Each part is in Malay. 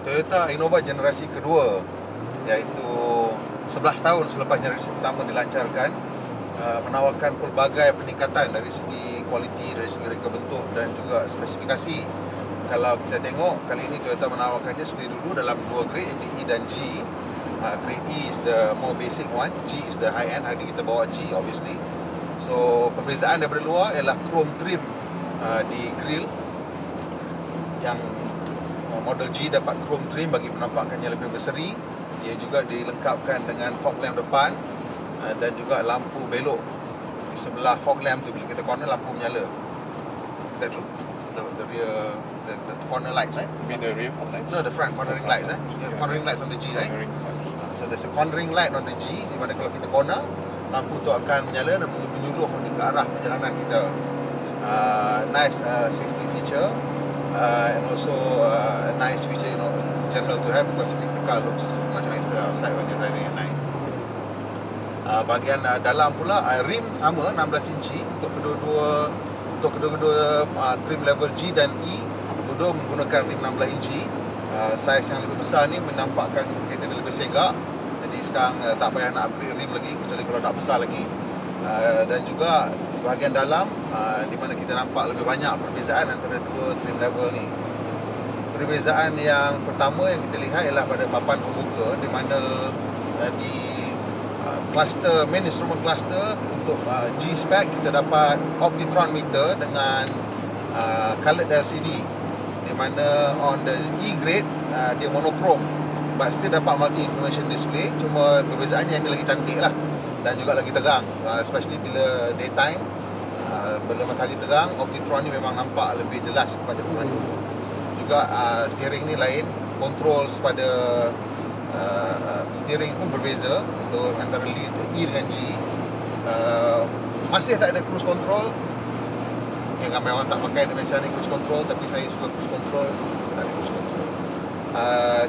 Toyota Innova generasi kedua, iaitu 11 tahun selepas generasi pertama dilancarkan, menawarkan pelbagai peningkatan dari segi kualiti, dari segi reka bentuk dan juga spesifikasi. Kalau kita tengok, kali ini Toyota menawarkannya seperti dulu dalam dua grade, iaitu E dan G. Grade E is the more basic one, G is the high end. Hari ini kita bawa G obviously. So perbezaan daripada luar ialah chrome trim di grill. Yang model G dapat chrome trim bagi penampakannya lebih berseri. Ia juga dilengkapkan dengan fog lamp depan dan juga lampu belok di sebelah fog lamp tu. Bila kita corner, lampu menyala. Is that true? The rear, the corner lights, right? You mean the rear fog lights? No, the front cornering lights, eh? Yeah. Cornering lights on the G, right? Cornering lights. So there's a cornering light on the G, di mana kalau kita corner, lampu tu akan menyala dan menyuluh ke arah perjalanan kita. Nice safety feature, and also a nice feature, in general to have, because it makes the car looks much nicer outside when you're driving at night. Bahagian dalam pula, rim sama 16 inci untuk kedua-dua trim level G dan E. Dua menggunakan rim 16 inci. Saiz yang lebih besar ni menampakkan kereta dia lebih segak. Jadi sekarang tak payah nak upgrade rim lagi, kecuali kalau nak besar lagi. Dan juga bahagian dalam, di mana kita nampak lebih banyak perbezaan antara dua trim level ni. Perbezaan yang pertama yang kita lihat ialah pada papan pembuka, di mana di cluster, main instrument cluster untuk G-spec, kita dapat Optitron meter dengan coloured LCD, di mana on the E grade dia monochrome but still dapat multi information display. Cuma perbezaannya ini lagi cantik lah dan juga lagi tegang, especially bila daytime. Bila matahari tegang, Optitron ni memang nampak lebih jelas kepada pemandu. Juga steering ni lain, controls pada steering pun berbeza untuk antara E dengan G. Masih tak ada cruise control. Mungkin ramai orang tak pakai Indonesia ni cruise control, tapi saya suka cruise control. Tak ada cruise control.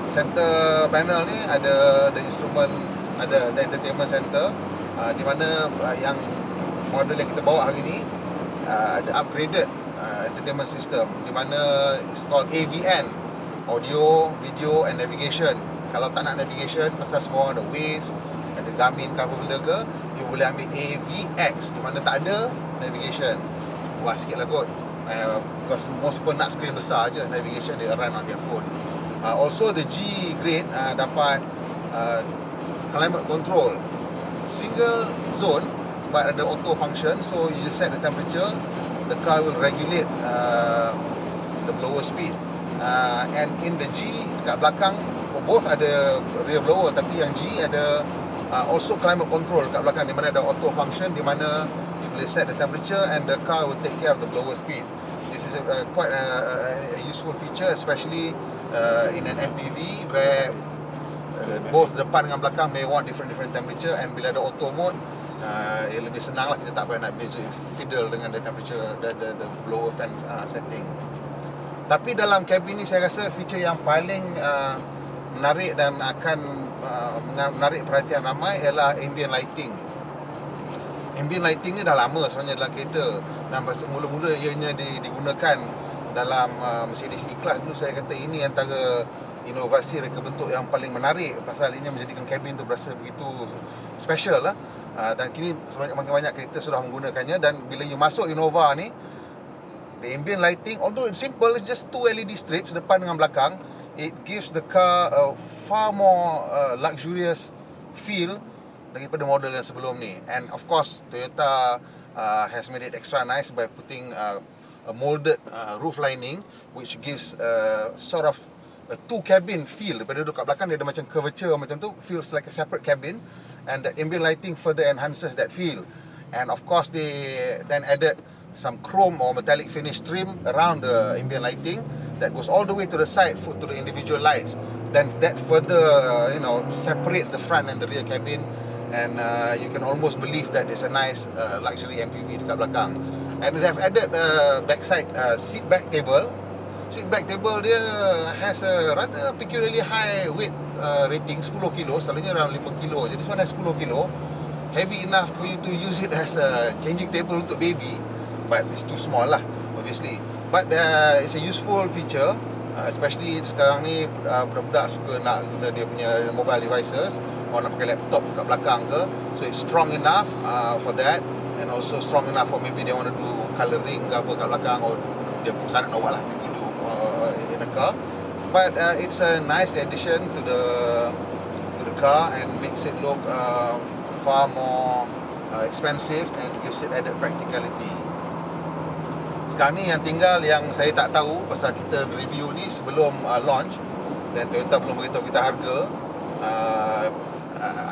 Center panel ni ada the instrument, ada the entertainment center, di mana yang model yang kita bawa hari ni ada upgraded entertainment system, di mana it's called AVN, audio, video and navigation. Kalau tak nak navigation, pasal semua orang ada Waze, ada Garmin ke apa benda ke, you boleh ambil AVX, di mana tak ada navigation. Puas sikit lah kot, because most people nak screen besar je, navigation they run on their phone. Also the G grade dapat climate control, single zone but ada auto function. So you just set the temperature, the car will regulate the blower speed. And in the G, dekat belakang both ada rear blower, tapi yang G ada also climate control kat belakang, di mana ada auto function, di mana you boleh set the temperature and the car will take care of the blower speed. This is quite a useful feature, especially in an MPV where both depan dengan belakang may want different temperature, and bila ada auto mode, lebih senang lah, kita tak payah nak fiddle dengan the temperature, the blower fan setting. Tapi dalam kabin ni saya rasa feature yang paling menarik dan akan menarik perhatian ramai ialah ambient lighting. Ambient lighting ni dah lama sebenarnya dalam kereta, dan mula-mula ianya digunakan dalam Mercedes E-Class dulu. Saya kata ini antara inovasi reka bentuk yang paling menarik, pasal ini menjadikan kabin tu berasa begitu special lah. Dan kini makin banyak kereta sudah menggunakannya. Dan bila you masuk Innova ni, the ambient lighting, although it's simple, it's just 2 LED strips depan dengan belakang, it gives the car a far more luxurious feel daripada model yang sebelum ni. And of course Toyota has made it extra nice by putting a molded roof lining, which gives sort of a two cabin feel. Daripada duduk kat belakang dia ada macam curvature macam tu, feels like a separate cabin, and the ambient lighting further enhances that feel. And of course they then added some chrome or metallic finish trim around the ambient lighting that goes all the way to the side to the individual lights. Then that further separates the front and the rear cabin, and you can almost believe that it's a nice luxury MPV dekat belakang. And they have added backside seat back table. Seat back table dia has a rather peculiarly high weight rating, 10 kilo, selalunya around 5 kilo. Jadi this one has 10 kilo, heavy enough for you to use it as a changing table untuk baby, but it's too small lah obviously. But it's a useful feature Especially sekarang ni budak-budak suka nak guna dia punya mobile devices, or nak pakai laptop kat belakang ke. So it's strong enough for that, and also strong enough for maybe they want to do colouring ke apa kat belakang, or dia sana nak buat lah dulu in the car. But it's a nice addition to the car and makes it look far more expensive and gives it added practicality. Sekarang ni yang tinggal yang saya tak tahu, pasal kita review ni sebelum launch dan Toyota belum beritahu kita harga.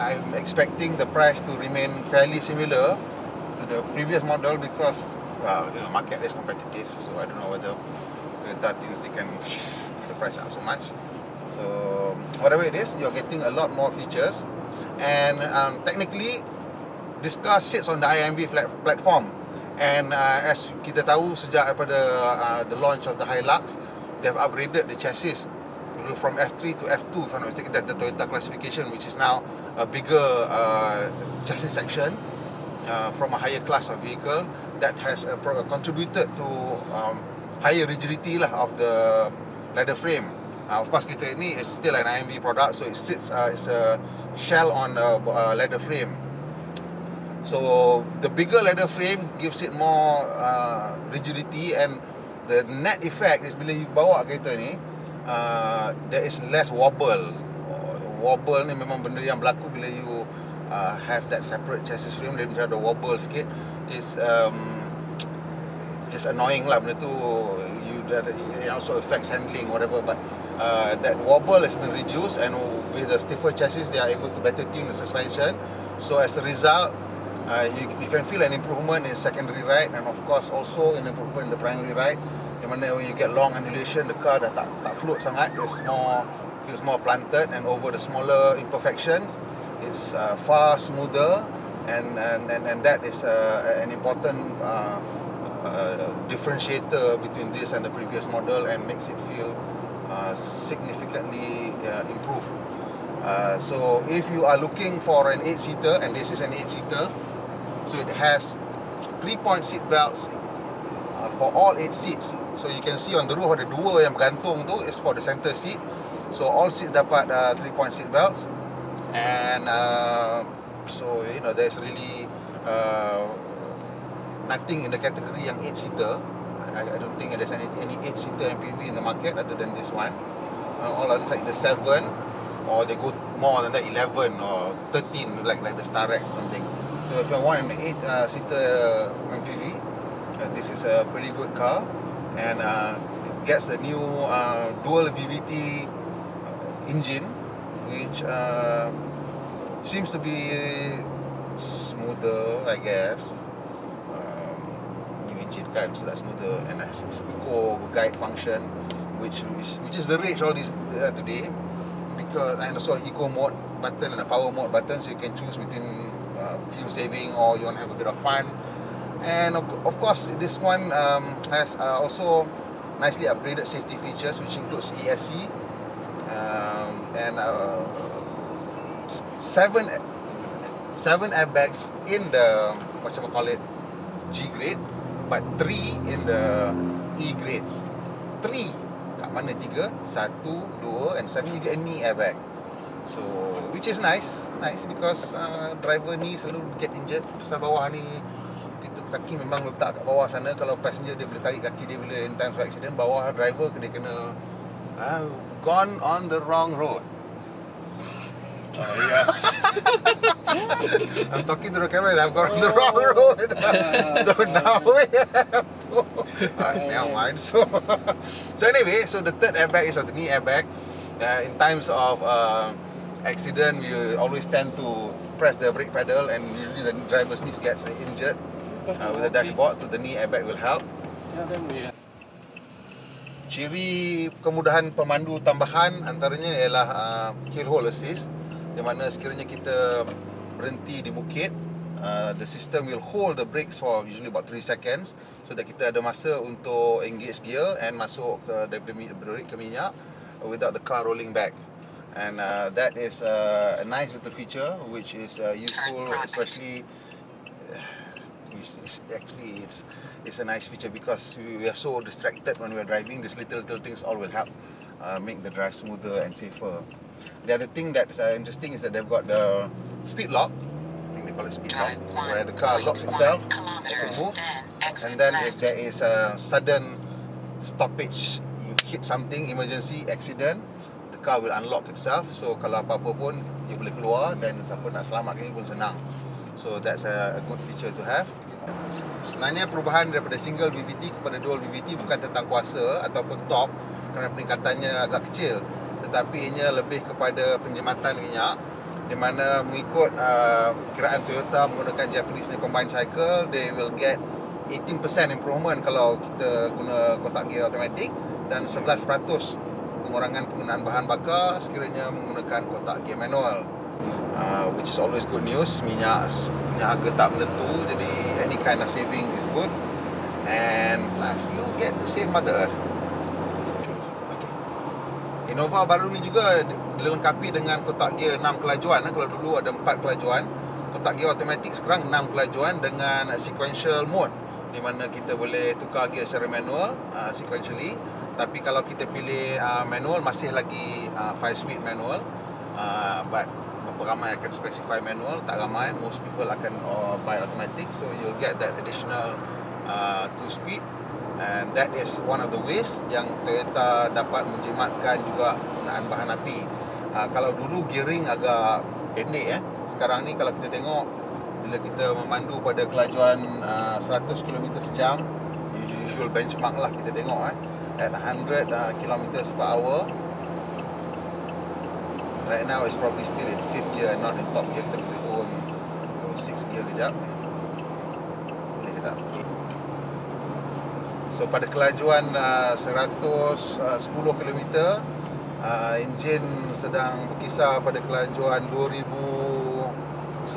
I'm expecting the price to remain fairly similar to the previous model because the market is competitive, so I don't know whether Toyota thinks they can push the price up so much. So whatever it is, you're getting a lot more features, and technically this car sits on the IMV platform, and as kita tahu sejak daripada the launch of the Hilux, they have upgraded the chassis from F3 to F2, if I'm not mistaken. That's the Toyota classification, which is now a bigger chassis section from a higher class of vehicle that has contributed to higher rigidity lah of the leather frame. Of course, kita ni is still an IMV product, so it sits it's a shell on a leather frame. So the bigger leather frame gives it more rigidity, and the net effect is bila you bawa kereta ni, there is less wobble. Wobble ni memang benda yang berlaku bila you have that separate chassis frame. Dia macam ada wobble sikit. It's just annoying lah benda tu. It also affects handling, whatever, but that wobble has been reduced, and with the stiffer chassis they are able to better tune the suspension. So as a result, you can feel an improvement in secondary ride, and of course also an improvement in the primary ride. Di mana when you get long undulation, the car dah tak float sangat. Feels more planted, and over the smaller imperfections, it's far smoother, and that is an important differentiator between this and the previous model, and makes it feel significantly improved. So if you are looking for an 8-seater, and this is an 8-seater, so it has 3-point seat belts for all 8 seats. So you can see on the roof ada 2 yang bergantung tu is for the center seat. So all seats dapat 3-point seat belts, and so there's really nothing in the category yang 8-seater. I don't think there's any 8-seater MPV in the market other than this one. All others like the 7, or they go more than that, 11 or 13, like the Star Rex or something. So if you want an 8-seater MPV, this is a pretty good car, and it gets the new dual VVT engine, which seems to be smoother, I guess. New engine kan mesti smoother, and has its eco guide function, which is the rage all this today, because, and also eco mode button and a power mode button, so you can choose between fuel saving or you want to have a bit of fun. And of course this one has also nicely upgraded safety features, which includes ESC, and 7 airbags in the G grade, but 3 in the E grade. 3 kat mana 3? 1, 2, and 7 you get a knee airbag. So which is nice because driver ni selalu get injured pasal bawah ni. Kaki memang letak kat bawah sana. Kalau passenger dia boleh tarik kaki dia bila in times of accident, bawah driver dia kena gone on the wrong road. Yeah. I'm talking to the camera and I've gone on the wrong road. So now we have to never mind. So anyway, so the third airbag is of the knee airbag. In times of accident, we always tend to press the brake pedal, and usually the driver's knees gets injured with the dashboard, so the knee airbag will help. Ciri kemudahan pemandu tambahan antaranya ialah hill hold assist, di mana sekiranya kita berhenti di bukit, the system will hold the brakes for usually about 3 seconds, so that kita ada masa untuk engage gear and masuk ke brake ke minyak without the car rolling back. And that is a nice little feature which is useful, especially it's a nice feature because we are so distracted when we are driving. These little things all will help. make the drive smoother and safer. The other thing that's interesting is that they've got the speed lock. I think they call it speed lock, where the car locks itself as it moves, and then if there is a sudden stoppage, you hit something, emergency, accident, the car will unlock itself. So kalau apa-apa pun, you boleh keluar dan siapa nak selamatkan you pun senang. So that's a good feature to have. Sebenarnya perubahan daripada single VVT kepada dual VVT bukan tentang kuasa ataupun torque, kerana peningkatannya agak kecil, tetapi ianya lebih kepada penjimatan minyak, di mana mengikut kiraan Toyota menggunakan Japanese combined cycle, they will get 18% improvement kalau kita guna kotak gear automatic, dan 11% pengurangan penggunaan bahan bakar sekiranya menggunakan kotak gear manual. Which is always good news. Minyak punya harga tak menentu, jadi any kind of saving is good, and plus you get to save Mother Earth. Okay. Innova baru ni juga dilengkapi dengan kotak gear 6 kelajuan. Kalau dulu ada 4 kelajuan, kotak gear automatic sekarang 6 kelajuan dengan sequential mode, di mana kita boleh tukar gear secara manual sequentially. Tapi kalau kita pilih manual, masih lagi 5 speed manual, but berapa ramai akan specify manual? Tak ramai. Most people akan buy automatic, so you'll get that additional 2 speed, and that is one of the ways yang Toyota dapat menjimatkan juga penggunaan bahan api. Kalau dulu gearing agak pendek, sekarang ni kalau kita tengok, bila kita memandu pada kelajuan 100 km sejam, usual benchmark lah kita tengok, at 100 km per hour, right now it's probably still in 5th gear and not in top gear. Kita boleh turun 6th gear kejap. Boleh ke tak? So pada kelajuan 110 km, enjin sedang berkisar pada kelajuan 2100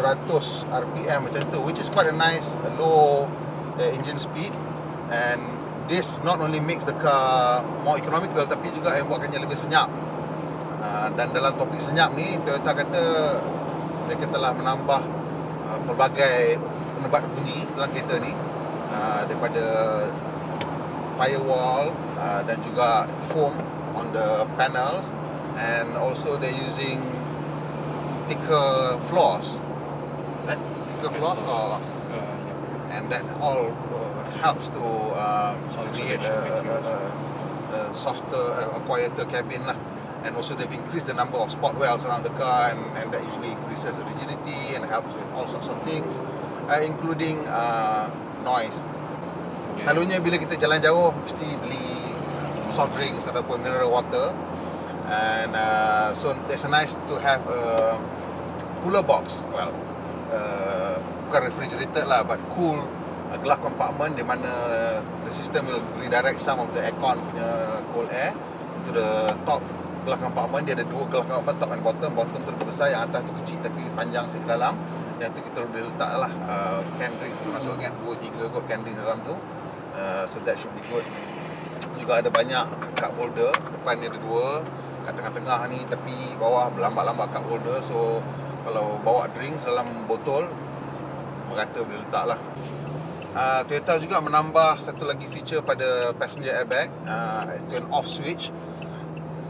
RPM macam tu, which is quite a nice low engine speed, and this not only makes the car more economical, tapi juga yang buatkannya lebih senyap. Dan dalam topik senyap ni, Toyota kata mereka telah menambah pelbagai penebat bunyi dalam kereta ni, daripada firewall dan juga foam on the panels, and also they're using thicker floors. Thicker floors, or and that all helps to create a softer, a quieter cabin lah. And also they've increased the number of spot wells around the car, and that usually increases the rigidity and helps with all sorts of things, including noise. Selalunya bila kita jalan jauh, mesti beli soft drinks ataupun mineral water, and so it's nice to have a cooler box. Well, bukan refrigerator lah, but cool glass compartment, di mana the system will redirect some of the aircon punya cold air to the top glass compartment. Dia ada 2 glass compartment, top and bottom. Bottom tu lebih besar, yang atas tu kecil tapi panjang sikit dalam. Yang tu kita boleh letak lah can drinks, masuk ingat 2-3 kot can drinks dalam tu. So that should be good. Juga ada banyak cup holder. Depan ni ada 2, kat tengah-tengah ni tepi bawah berlambat-lambat cup holder. So kalau bawa drinks dalam botol, merata boleh letak lah. Toyota juga menambah satu lagi feature pada passenger airbag, itu an off switch.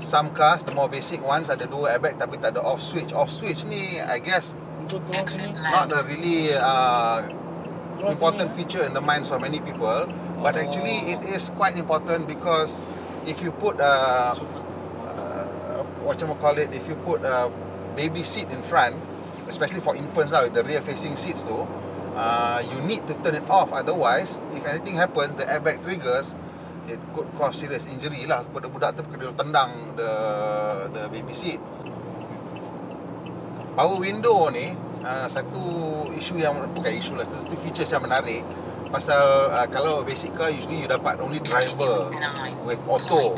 Some cars, the more basic ones, ada 2 airbag tapi tak ada off switch. Off switch ni, I guess, not a really important feature in the minds of many people, but actually it is quite important, because if you put if you put a baby seat in front, especially for infants lah, with the rear facing seats tu, you need to turn it off. Otherwise, if anything happens, the airbag triggers, it could cause serious injury lah kepada budak tu, kerana dia tendang the baby seat. Power window ni satu isu yang, bukan isu lah, satu features yang menarik. Pasal kalau basic car, usually you dapat only driver with auto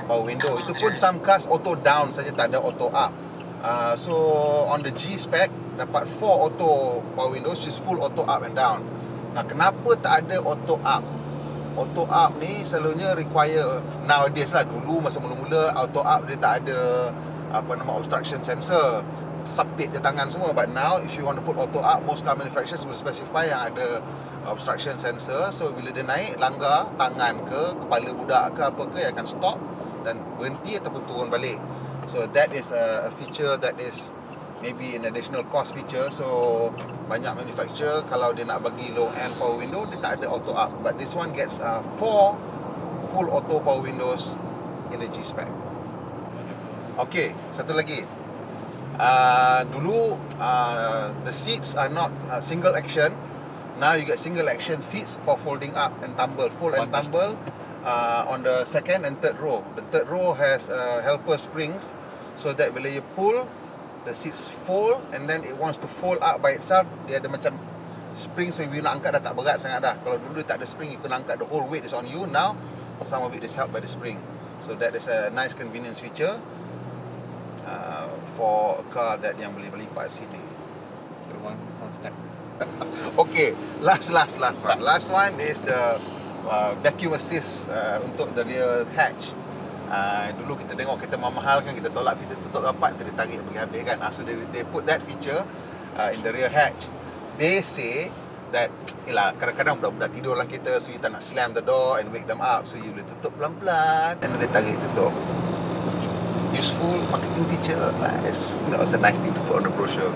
power window. Itu pun some cars auto down saja, tak ada auto up. So on the G spec dapat 4 auto power windows, which is full auto up and down. Nah, kenapa tak ada auto up? Auto up ni selalunya require nowadays lah. Dulu masa mula-mula auto up dia tak ada obstruction sensor, sapit je tangan semua. But now if you want to put auto up, most car manufacturers will specify yang ada obstruction sensor. So bila dia naik, langgar tangan ke kepala budak ke apa ke, yang akan stop dan berhenti ataupun turun balik. So that is a feature that is maybe an additional cost feature. So banyak manufacturer kalau dia nak bagi low end power window, dia tak ada auto up, but this one gets 4 full auto power windows in the G spec. Okay, satu lagi. Dulu the seats are not single action. Now you get single action seats for folding up and tumble, fold and tumble on the second and third row. The third row has helper springs, so that bila you pull, the seats fold and then it wants to fold up by itself. Dia ada macam spring, so you nak angkat dah tak berat sangat dah. Kalau dulu tak ada spring, you kena angkat, the whole weight is on you. Now some of it is helped by the spring. So that is a nice convenience feature for a car that yang boleh melipat sini. One step. Okay, last one. Last one is the vacuum assist untuk the rear hatch. Dulu kita tengok kereta mahal kan, kita tolak pintu tutup rapat, kita tarik pergi habis kan. So they put that feature in the rear hatch. They say that kadang-kadang budak-budak tidur dalam kereta, so you tak nak slam the door and wake them up, so you boleh tutup pelan-pelan and boleh tarik tutup. Useful marketing feature. That was a nice thing to put on the brochure.